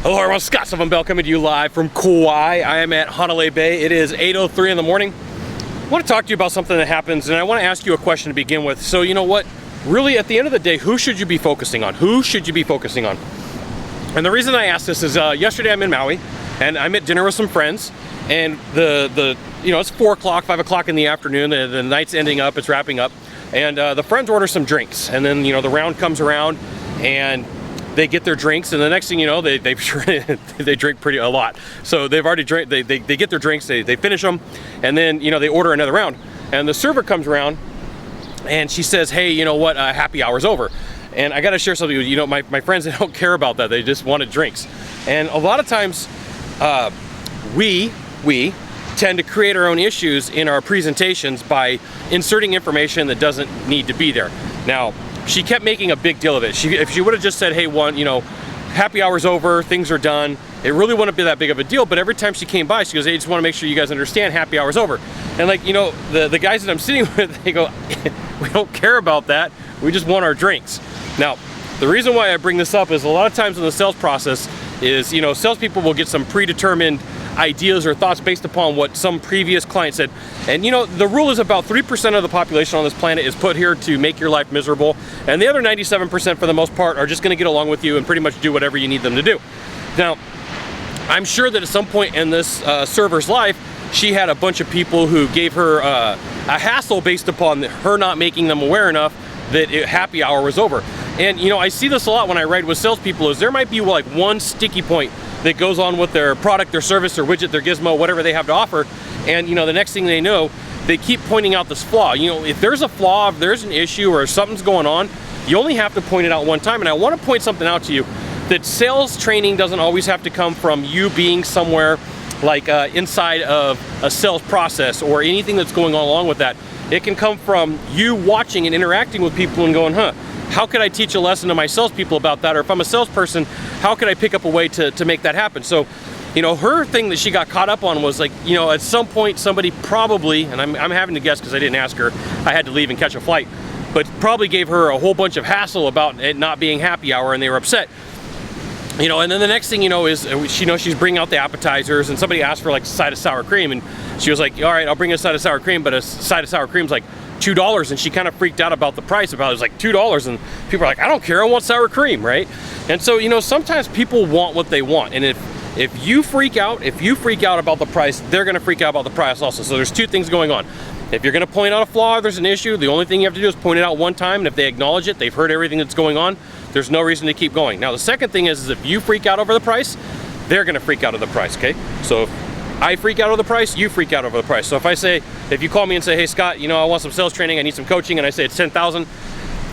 Hello everyone, Sylvan Bell coming to you live from Kauai. I am at Hanalei Bay. It is 8:03 in the morning. I want to talk to you about something that happens, and I want to ask you a question to begin with. So you know what? Really, at the end of the day, who should you be focusing on? Who should you be focusing on? And the reason I ask this is yesterday I'm in Maui, and I'm at dinner with some friends, and it's 4 o'clock, 5 o'clock in the afternoon. The night's ending up, it's wrapping up, and the friends order some drinks, and then the round comes around, and they get their drinks, and the next thing you know, they drink a lot. So they've already drank. They get their drinks, they finish them, and then they order another round. And the server comes around, and she says, "Hey, you know what? Happy hour's over." And I got to share something with you. My friends, they don't care about that. They just wanted drinks. And a lot of times, we tend to create our own issues in our presentations by inserting information that doesn't need to be there. Now, she kept making a big deal of it. If she would have just said, "Hey, happy hour's over, things are done," it really wouldn't be that big of a deal. But every time she came by, she goes, "Hey, I just want to make sure you guys understand, happy hour's over." And the guys that I'm sitting with, they go, "We don't care about that. We just want our drinks." Now, the reason why I bring this up is a lot of times in the sales process is, salespeople will get some predetermined ideas or thoughts based upon what some previous client said. And the rule is about 3% of the population on this planet is put here to make your life miserable, and the other 97% for the most part are just going to get along with you and pretty much do whatever you need them to do. Now, I'm sure that at some point in this server's life, she had a bunch of people who gave her a hassle based upon her not making them aware enough that happy hour was over. And I see this a lot when I ride with salespeople, is there might be like one sticky point that goes on with their product, their service, their widget, their gizmo, whatever they have to offer, and the next thing they know, they keep pointing out this flaw. If there's a flaw, if there's an issue or something's going on, you only have to point it out one time. And I want to point something out to you, that sales training doesn't always have to come from you being somewhere like inside of a sales process or anything that's going on along with that. It can come from you watching and interacting with people and going, how could I teach a lesson to my salespeople about that? Or if I'm a salesperson, how could I pick up a way to make that happen? So, her thing that she got caught up on was at some point somebody probably, and I'm having to guess because I didn't ask her, I had to leave and catch a flight, but probably gave her a whole bunch of hassle about it not being happy hour, and they were upset. And then the next thing is she's bringing out the appetizers, and somebody asked for like a side of sour cream, and she was like, "All right, I'll bring a side of sour cream," but a side of sour cream is like $2, and she kind of freaked out about the price. It was like $2, and people are like, "I don't care, I want sour cream," right? And so sometimes people want what they want, and if you freak out about the price, they're going to freak out about the price also. So there's two things going on. If you're going to point out a flaw, there's an issue, the only thing you have to do is point it out one time, and if they acknowledge it, they've heard everything that's going on, there's no reason to keep going. Now, the second thing is if you freak out over the price, they're going to freak out over the price, okay? So if I freak out over the price, you freak out over the price. So if you call me and say, "Hey, Scott, I want some sales training, I need some coaching," and I say it's $10,000,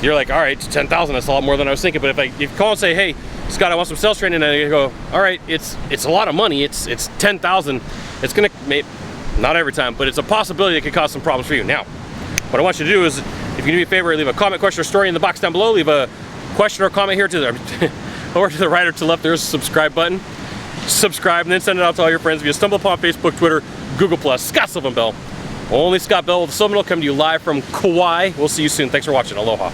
you're like, "All right, it's $10,000, that's a lot more than I was thinking." But if you call and say, "Hey, Scott, I want some sales training," and I go, "All right, it's a lot of money, it's $10,000, it's going to, not every time, but it's a possibility it could cause some problems for you." Now, what I want you to do is, if you can do me a favor, leave a comment, question, or story in the box down below. Leave a question or comment here to the over to the right or to the left. There's a subscribe button. Subscribe, and then send it out to all your friends. If you stumble upon Facebook, Twitter, Google+, Scott Sylvan Bell. Only Scott Bell with Sylvan Bell coming to you live from Kauai. We'll see you soon. Thanks for watching. Aloha.